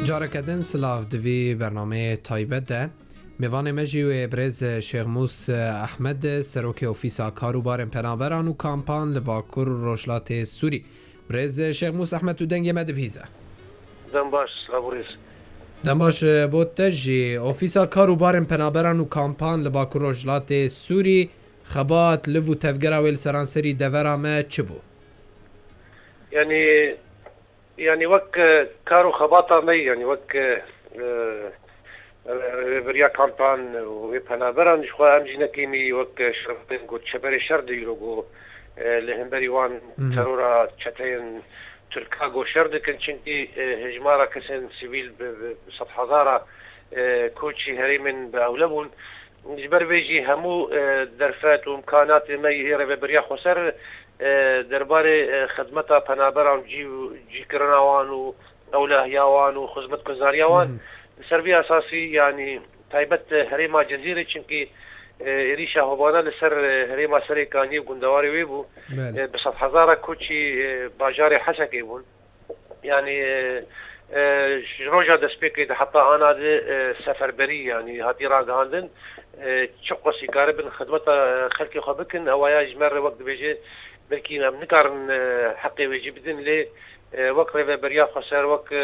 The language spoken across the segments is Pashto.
جارکدن سلاف دوی برنامه تایبت ده میوان مجی و ابرز شیخ موس احمد سروک اوفیسا کاروبار پناوران و کامپان لباکور روشلات سوری برز شیخ موس احمد تو دنگ مد بهیزه دم باش لابوریز دم باش بود تجی اوفیسا کاروبار پناوران و کامپان لباکور روشلات سوری خبات لفو تفگرا ویل سرانسری دورامه چه بو؟ يعني وك كارو خباطة مي يعني وك بريا كامبان وبنابران شخوا أمجينا كيمي وك شرطين قد شبري شرد يروغو لهمبري وان ترورا تشتين تركاغو شرد كن شنكي هجمارا كسن سيفيل بسطح هزارة كوتشي هريمن بأولبون جبر بيجي همو درفات وامكانات مي هيرا بريا خسر درباره خدمتا پنابران جی کرناوان و اولهیاوان و خدمت گزاریاوان سربی اساسی يعني تایبت هریما جزیره چونکی ریشه هوبانا لسر هریما سری کانی و گندواری ویبو بسط هزار کوچی باجار حسکی بون يعني روجا دسبيكي حتى انا سفربري يعني هاتي راغاندن تشقو سيكار بن خدمتا خلقي خبكن او يجمر وقت بيجي بلكي نكارن حقي ويجي بدن لي وقت ريفا بريا خسر وقت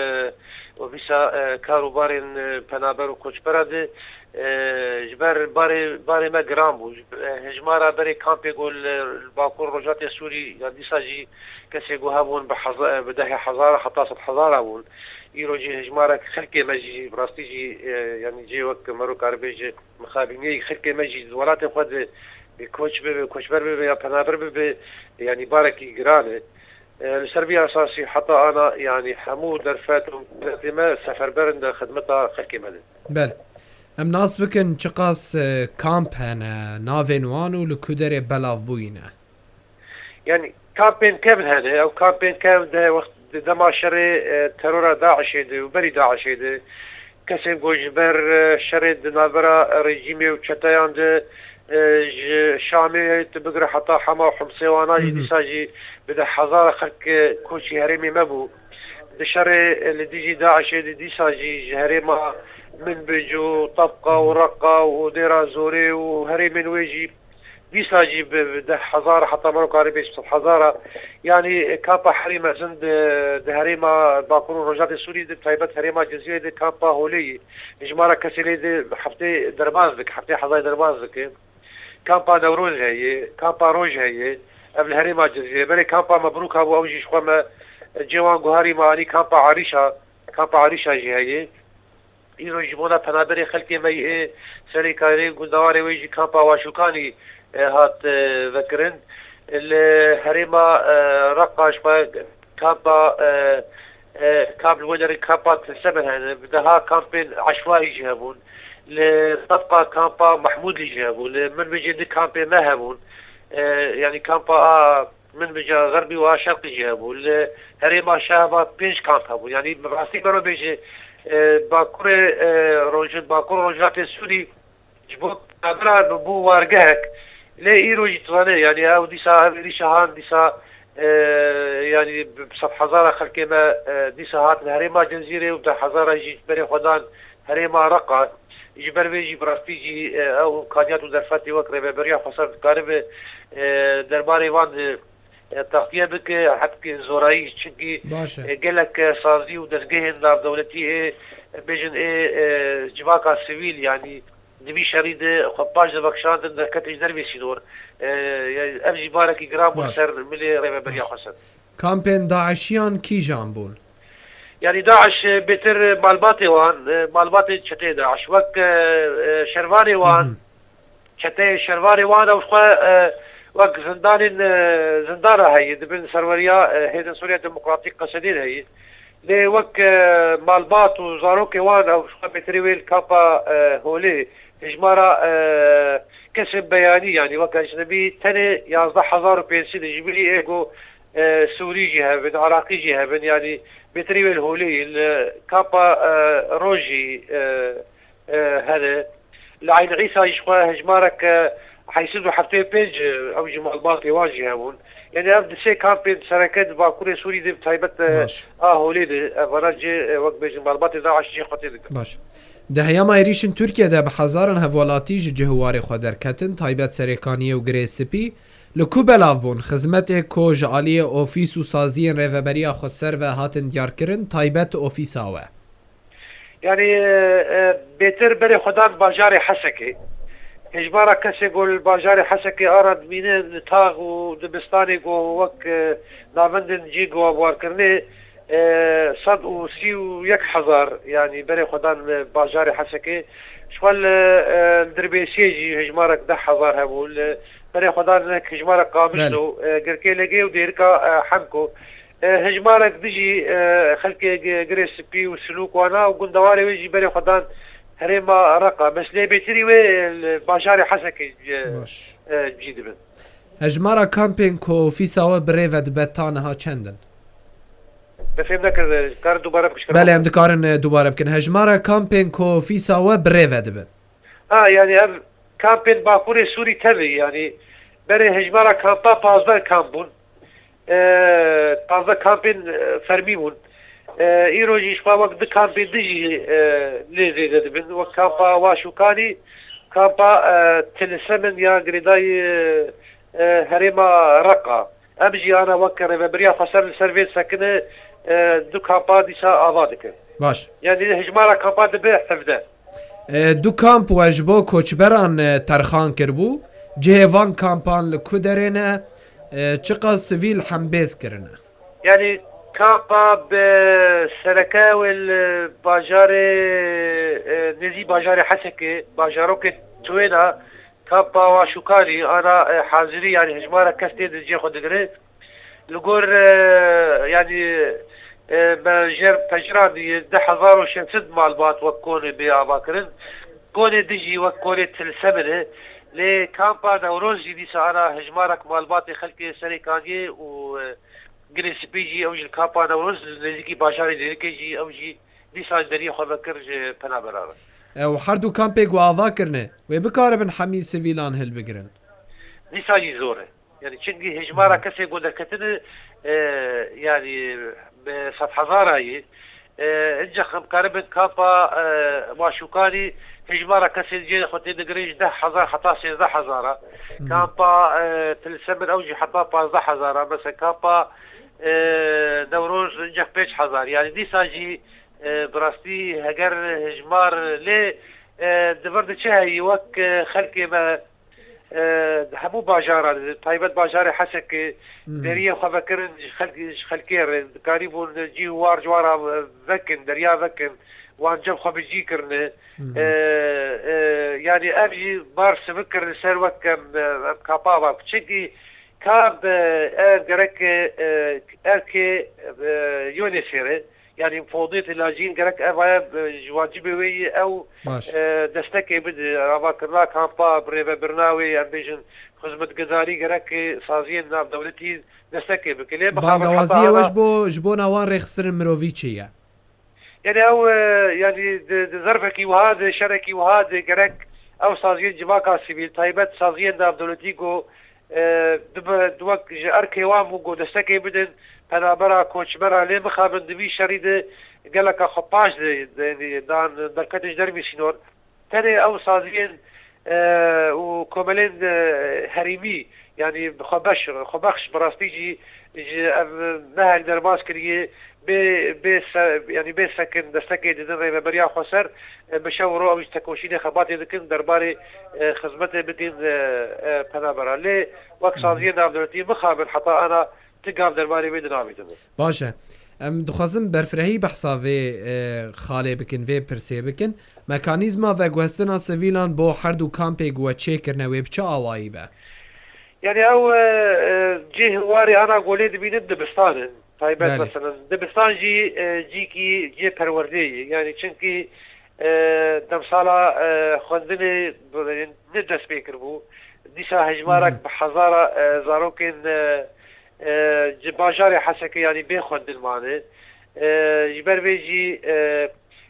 وبيسا كاروبارين بنابر وكوش براد جبر باري ما جرامبو هجمارا بري كامبي قول الباكور رجات السوري يعني ساجي كسي هابون بداهي حزارة حطاسة حزارة بون يروجي هجمارا خلقي ماجي براستيجي يعني جي وقت مروك عربيجي مخابيني خلقي ماجي دولات خود كوشبر بي يا بنابر بي يعني باركي جرانه السربية اساسي حتى انا يعني حمو درفاتهم ما سفر برند خدمتها خلقي مدن بله ام ناس بکن چقاس کامپ هنه ناوین وانو لکودر بلاف بوینه يعني كامبين كامل هذا او كامبين كامل ده وقت دما شري ترور داعش يدي وبري داعش يدي كسم جوجبر شري نابرا ريجيمي وشتايان ده شامي تبقر حتى حما وحمصي وانا دي ساجي بدا حضارة خلق كوشي هريمي مبو دشري اللي ديجي داعش دي ساجي هريمة من بيجو طبقة ورقة وديرا زوري وهريمي ويجي دي ساجي بدا حضارة حتى مروك عربي بسط حضارة يعني كامبا حريمة زند هريمة باكورو رجات السوري دي بتايبت هريمة جزيرة دي كامبا هولي اجمارا كسيلي دي حفتي دربازك حفتي حضاي دربازك كامبا نوروز هي كامبا روج هي قبل هريمة جزيرة بري كامبا مبروك ابو اوجي شخوما جوان قهاري ماني كامبا عريشة جي هي يرو يجيبونا بنابري خلقي مي سري كاري قندواري ويجي كامبا واشوكاني هات ذكرن الهريمة رقاش كامبا كامل ودري كامبا تسبن هذا بدها كامبين عشوائي جهبون لطبقة كامبا محمود اللي جابون من بيجي دي كامبين ما هبون يعني كامبا من بيجي غربي وشرقي جابون هريمة شابة بينش كامب هبون يعني براسي برو بيجي باكور روجات السوري جبوك نادرا بو وارقهك لا يروج تغني يعني او ديسا ريشهان ديسا يعني بصف حزارة خلقي ما ديسا هات هريمة جنزيري وبدا حزارة يجي بري خدان هريمة رقا يجبر بيجي براستيجي او امكانيات ودرفاتي وكرة بريا خسر كارب درباري وان تغطية بك حتى زوراي تشكي قالك صازي ودرجهن دار دولتي بيجن جواكا سيفيل يعني نبي شريد خباج دبكشان دركتش دربي سيدور ابجي بارك جرام وسر ملي ريبه بريا خسر كامبين داعشيان كي جامبون يعني داعش بتر مالباتي وان مالباتي شتي داعش وك شرواني وان شتي شرواني وان او وك زندانة هي دبن سروريا هيدن سوريا ديمقراطية قصدين هي لي وك مالبات وزاروكي وان او بتريويل كابا هولي اجمارا كسب بياني يعني وك اجنبي تاني يازده حزار بينسين جبلي ايجو سوري جهبن عراقي جهبن يعني بتريويل هولي الكابا روجي هذا العين عيسى يشخوا هجمارك حيسدوا حتى بيج او جمال باقي واجهون يعني ام دسي كامبين شركات باكوري سوري دي تايبت هولي دي فرج وقت بيج معلومات داعش جي خطي دي باش ده هياما يريشن تركيا ده بحزارن هفولاتي جهواري خودر كتن تايبت سريكانيه وغري سبي لكو بلافون خدمت كوج عالی اوفیس و سازی ریوبریا خسر و هاتن دیار کرن تایبت اوفیس آوه يعني بيتر بري خدان باجاري حسكي اجبارا كسي قول باجاري حسكي ارد مين نتاغ ودبستاني قو وك نامندن جي قو ابوار كرني صد و سي و يك حزار يعني بري خدان باجاري حسكي شوال دربيسيجي هجمارك ده حزار هبول بري خدان هجمارك قابشلو قركي لقي وديركا حمكو هجمارك دجي خلقي قريس بي وسلوك وانا وقندواري ويجي بري خدان هريما رقا بس لي بيتري وي باشاري حسكي جيد بن هجمارا كامبين كو في سوا بريفد بتانها چندن بفهم كار دوباره بكش بله ام دكارن دوباره بكن هجمارا كامبين كو في سوا بريفد بن يعني كامبين باكوري سوري تبي يعني بري هجمارا كامبا بازدار كامبون بازدار كامبين فرميون ایروجی شما وقت د کامپین دیجی لیزی دادبن و کامپا واشوکانی کامپا تلسمن یا گریدای هرما رقا امجی انا وکر و بریا فصل سرویس سکنه دو کامپا دیسا آوادکه باش یعنی هجمارا کامپا دبه حفده دو کامپ واجبو کوچبران ترخان کربو جهوان کامپان لکودرینه چقا سویل حمبیز کرنه يعني كابا بسركاوي الباجاري نزي باجاري حسكي باجاروك توينا كابا وشوكاني انا حاضري يعني هجمارة كستي دجي خود دقري لقور يعني بجر تجراني ده حضارو شنسد مالبات وكوني بأباكرن كوني دجي وكوني تلسمنه لكامبا نوروزي ديسا انا هجمارك مالباتي خلقي سريكاني و گری سپیجی اوج کاپا نوروز نزدیکی باشاری دیرکیجی اوجی دیسان دری خو بکر پنا براره او هر دو کامپی گواوا کرنه و بکاربن حمی سیویلان هل بگرن دیساجی زوره يعني چنگی هجمارا کسی گوده کتن يعني بصف هزاراي انجا مقاربن كابا ماشوكاني هجمارا كسي جي خوتي دقريج 10,000 حتى 16,000 كابا تلسمن اوجي حتى 15,000 مثلا كابا نوروز انجا 5,000 يعني دي ساجي براستي هجر هجمار لي دبرد چهي وك خلقي ما همو باجارة طيبت باجارة حسك دريا خبكرن خلقير قريبون جي وار جوارا ذكن دريا ذكن وان جب خبجي كرن يعني ابجي بار سبكر سر وكم كابابا تشكي كاب جرك اركي يونيسيره يعني فوضيت اللاجين جرك افايب واجبي او دستكي بد رابكرلا كامبا برناوي امبيجن خدمت جزاري جرك سازين ناب دولتي دستكي بكلي بخاطر واش بو جبونا وان ريخسر مروفيتشيا يعني او يعني ظرفكي وهذا شركي وهذا جرك او سازين جماعه سيفيل طيبت سازين ناب دولتي جو دوك اركي وامو جو دستكي بدن انا برا كوتش برا لي مخابن دبي شريده قال لك خطاش دان دركتش دربي سينور تاني او صادقين وكومالين هريمي يعني خبخش براستيجي نهج درباس كريه يعني سكن دستكي دن بريا خسر بشاورو او تكوشيني خباتي دكن درباري خدمته بدين بنابرا لي وقت صادقين عبدالتي مخابن حتى انا تقام درباري بيد نامي تبو باشه ام دخوازم برفرهی بحثا و خاله بکن و پرسه بکن مکانیزما و گوهستنا سویلان بو هر دو کامپی گوه چه کرنه و بچه آوایی با يعني او جي هواري انا قولي دبين دبستان طيبات مثلا دبستان جي جي پروردي يعني چنكي دمسالا خوندني ندس بيكر بو ديسا هجمارك بحزارة زاروكين باجاري حسكي يعني بيخوند المعنى جبر بيجي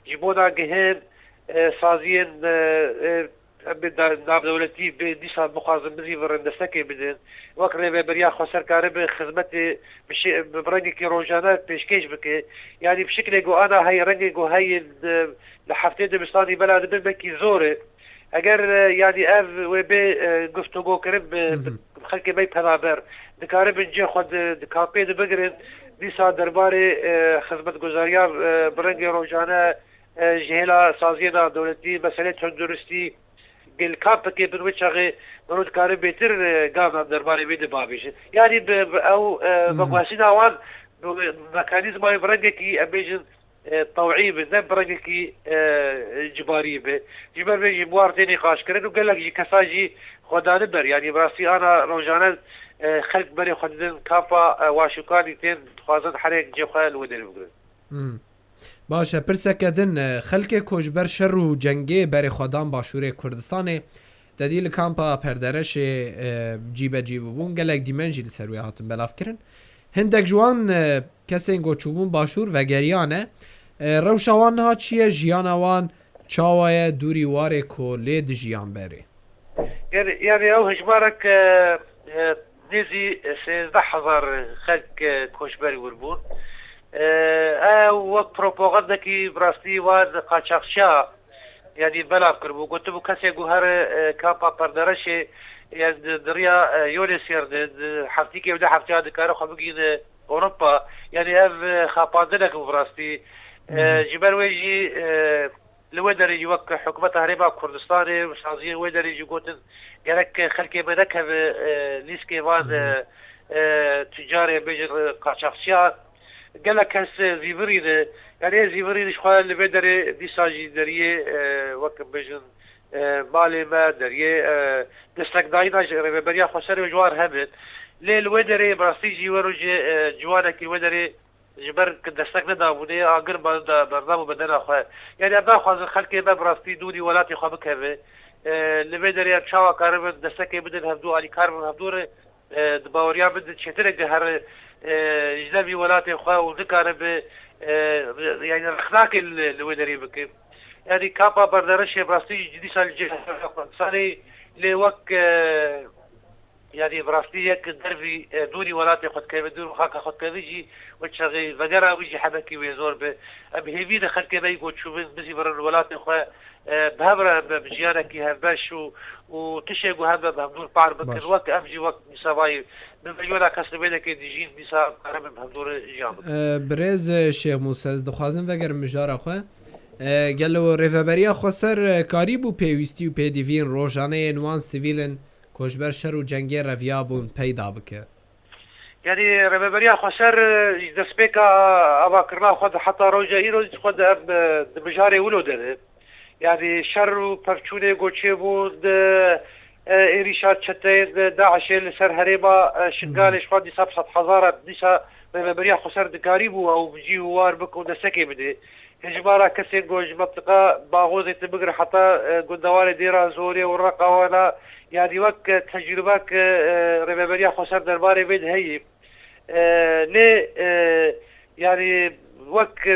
جبونا جهن سازين ناب دولتی به دیسا مخازن بزی ورندستکی بدن وقت ریبریا خسر کاره به خدمت برنگی که روزانه پیشکش بکه یعنی بشکل گو انا هی رنگی گو هی لحفته دبستانی بلاد بکی زوره اگر یعنی اف و به گفتگو کرد خلق بی پنابر دکاره بنجی خود دکاپی بگرن دیسا دربار خدمت گزاریا برنگی روزانه جهلا سازینا دولتی مسئله تندرستی گل کامپ که بروچه مرود کاره بهتر گام درباره بید بابیش یعنی او بقواسین آوان مکانیزم های برنگی که امیجن طوعی به نه برنگی که جباری به جبر به جبوار تینی خاش کرد و گلک جی کساجی خدانه بر یعنی براسی آنا روزانه خلق بری خودن کافا واشکانی تین خوازن حریک جی خواه الودر بگرد باشه پرسکدن خلک کشبر شر و جنگی بر خودان باشور کردستان ددیل کامپا پردرش جیب بون گلک دیمنجی لسروی هاتن بلاف کرن هندک جوان کسی انگو چوبون باشور و گریانه روشوان ها چیه جیانوان چاوای دوری واره که لید جیان بره یعنی او هجمارک نزی 13,000 خلق کشبری وربون وقت پروپاگاندا کی براستی وان قاچاقچا یعنی بلاف کربو گوتبو کسی گوهر کامپا پردرش یعنی دریا یونسیر هفتی که بده هفتی ها دکاره خواه بگین اوروپا یعنی اف خاپاندنک براستی جبر ویجی لوی داری وقت حکومت هریبا کردستان وشازی وی داری جو گوتن گرک خلکی منک لیسکی وان تجاری بجر قاچاقچا گله کس زیوری ده یعنی زیوری شخواه لبه داره دیساجی دریه وقت بجن مالی ما دریه دستک داینا ربریا خسر و جوار همید لیل و داره براستی جیورو جوانه که و داره جبر دستک ندابونه آگر برنامو بدن خواه یعنی ابنا خواه خلقی ما براستی دونی ولاتی خواه بکوه لبه داره چاوا کارم دستک بدن هفدو آلی کارم هفدو دباوریا بدن چطرک ده هر اجنبي ولاتي خواه وذكر ب يعني الاخلاق اللي ودري بك يعني كابا بردرش براستي جديد صار لوك يعني براستي يك دربي دوني ولاتي خد كيف دون خاك خد كيفيجي وتشغي فقرا ويجي حبكي ويزور ب بهيفي دخل كيف يقول شوف بزي بر الولاتي خواه بهبرة بجيانك هباش وتشيقوا هذا بهدور بار بكر وقت أفجي وقت نساباي من بجونا كسر بينك ديجين نسا قرب بهدور جامد برز شيخ موسى دخوازن وگر مجار خواه گلو ریفبریا خسر کاری بو پیوستی و پیدیوین روزانه نوان سیویلن کشبر شر و جنگی رویابون پیدا بکه يعني ریفبریا خسر دسبيكا أبا كرنا خد حتى روجا إيرو خد مجاري ولو ده يعني شر و پرچونه گوچه بود ایریشات چته داعش لسر هریبا شنگالش خود دیسا 100,000 دیسا ریفبریا خسر دکاری بو او بجی وار بکو دسکی بده هجمارا کسی گوش منطقه باغوزی تبقر حتى قندوار ديرا زوري والرقوانا يعني وك تجربك ریفبریا خسر درباري بيد هي ليه يعني وك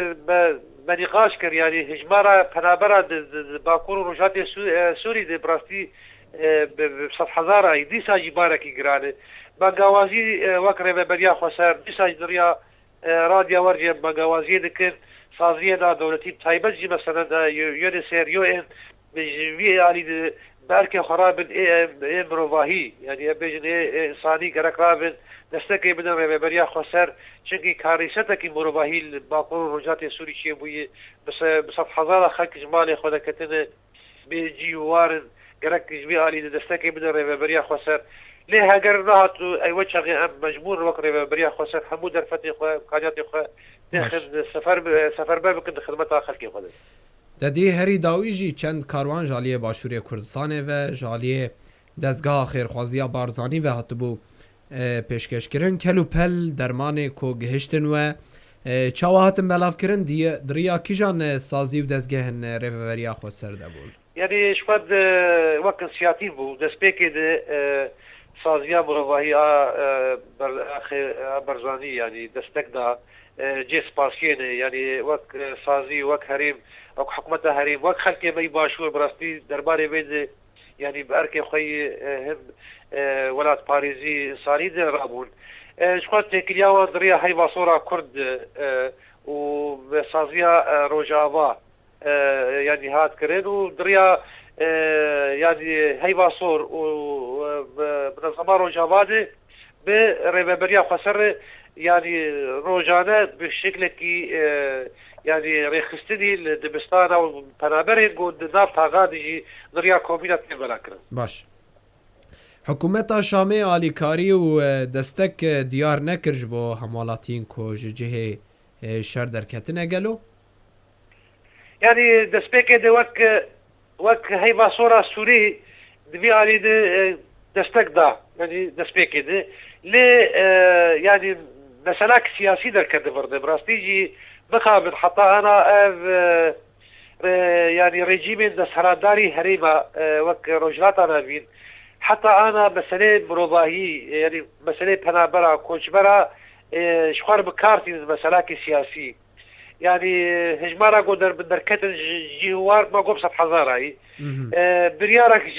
بنقاش كر يعني هجمارا پنابرا باكور روجات سوري دي براستي ب100,000 ديسا جبارا كي گرانه بانقوازي وك ریفبریا خسر ديسا دريا راديا ورجي بانقوازي دكن سازينا دولتي تايبت جي مثلا يونسير يو ان بجوي علي باركي خراب ام رواهي يعني بيجن انساني كرقراب دستكي بدن ریفبریا خسر چونكي كاريستكي مرواهي باقور روجات سوري شي بوي بس 100,000 خلق جمالي خدا كتن بيجي وارن كرك جوي علي دستكي بدن ریفبریا خسر ليه هاجر نهات اي وجه مجبور وقت ریفبریا خسر حمود درفتي خو كاجاتي خو داخل سفر بابك خدمت خلقی خود ددی هری داویجی چند کاروان جالیه باشوری کردستانه و جالیه دستگاه خیرخوازی بارزانی و هاتبو پیشکش کرن کلو پل درمان کو گهشتن و چاوهاتن بلاف کرن دریا کیجان سازی و دستگهن ریفبریا خود سرده بود یعنی شفاد وقت سیاتی بود دست پیکی ده سازیا مرواهی برزانی یعنی دستک دا جي سباسيين يعني وك سازي وك هريم وك حكومة هريم وك خلقي مي باشور براستي درباري بين يعني بأركي خوي هم ولات باريزي صاريد رابون شخوات كلياوة دريا هاي باصورة كرد وبصازية روجافا يعني هات كرين ودريا يعني هاي باصور وبنظمة روجافا دي بريبابريا خسر يعني روجانا بالشكل كي يعني ريخستني لدبستان او بنابرين قد نافت غادي دريا كومينات بلاكرن باش حکومت شامی آلیکاری و دستک دیار نکرج بو همالاتین کو جهه شر درکتنه گلو يعني دسبيك دي وك هي باصورة سوري دبي علي دستك دا يعني دسبيك دي لي يعني مسألة سياسية در كده برضه براستيجي بخابر حتى انا يعني ريجيمين دسهراداري هريمة وك رجلات انا بين حتى انا مسألة بروباهي يعني مسألة بنابرا كوشبرا شخار بكارتي مسألة سياسية يعني هجمارا قدر بدركت جوار ما قبصت حضارة بريارك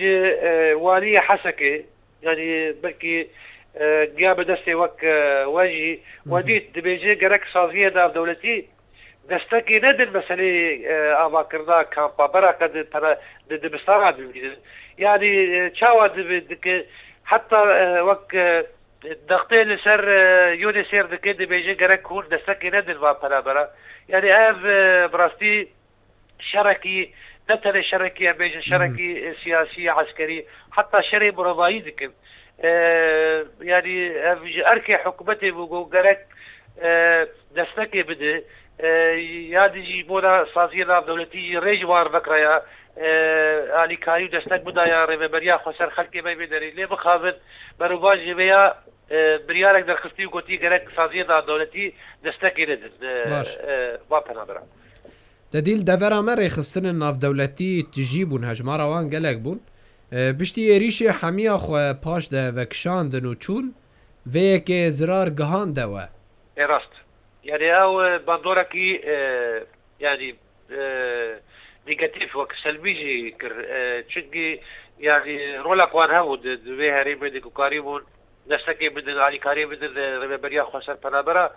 والية حسكة يعني بلكي قيابة دستي وك واجي وديت دبيجي قرك صازية دا دولتي دستكي ندن مسألة أماكرنا كامبا برا قد دبستانات يعني تشاوى دك حتى وك دقتين لسر يونيسير دك دبيجي قرك هون دستكي ندن ما برا يعني اف براستي شركي نتنى شركي بيجن شركي سياسي عسكري حتى شري برضايي ذكر يعني اركي حكومتي بقولك دستكي بده يادي جيبونا صازينا دولتي ريجوار بكريا علي كايو دستك بدا يا ريبريا خسر خلقي ما بيدري ليه بخافت بروباج جبيا بريارك در خستي وقتي قالك صازينا دولتي دستكي ردن باپنا برا تدیل دفرا مر خستن ناف دولتی تجیبون هجمارا وان گلک بون بشتی ریش حمیا خو پاش ده وکشاندن و چون و که زرار گهان ده و راست يعني او باندوركي يعني نيجاتيف وك سلبي كر تشجي يعني رولك وان هاود دوي هاري بدك قريبون نستكي بدل علي كاري بدل ربابريا خسر بنابرا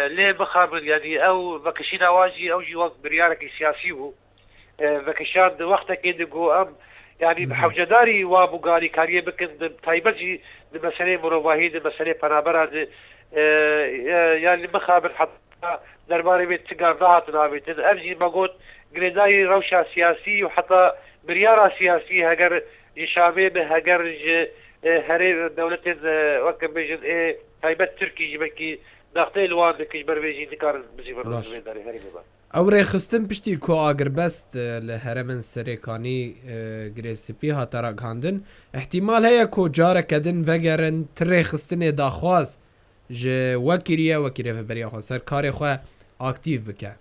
ليه بخابر يعني او بكشين اواجي او جي وقت بريارك سياسي بو بكشان وقتك يدقو ام يعني بحوجداري وابو قالي كاريه بكن تايبجي بمسألة مروباهي بمسألة بنابرا يعني بخابر حتى درباري بيت تقار ضاعت نابيت ارجي بقول قريداي روشة سياسي وحتى بريارة سياسي هجر يشابه هجر هري دولة وكم بيجن تايبت تركي جبكي داخل الوان دكش بربيجي دكار بزيفر داري هري بابا او رخستن پشتی کو آگر بست لهرمن سریکانی گریسپی هاترا گاندن احتمال هیا کو جاره کدن وگرن ترخستن داخواز ج وکیریه بریا خو سر کار خو اکتیو بکه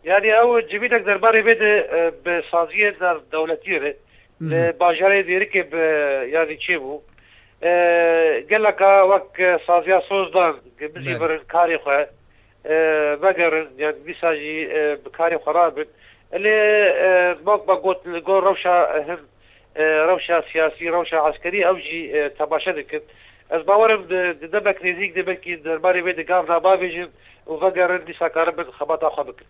يعني او جبينك درباري بده بصازيه در دولتيه باجاره ديركب يعني تشيبو قال لك وك صازيه صوزدان بزيفر كاري خو بقر يعني بيساجي بكاري خراب اللي بقوت لقول روشة هم روشة سياسي روشة عسكري او جي تماشا دكت از باورم دبك نزيك دبكي درباري بيد قام نابابيجن وبقر دي ساكار بك خبطا خبك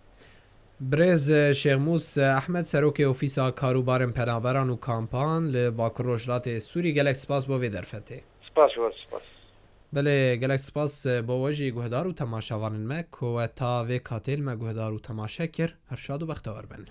برز شیخموس احمد سروک اوفیسا کاروبارن پنابران و کامپان لباکر روشلات سوری گلک سپاس با وی درفته سپاس بله گلک سپاس با وجه گهدار و تماشاوانن مک و تا وی کاتل ما گهدار و تماشا کر هر شاد و بختور بن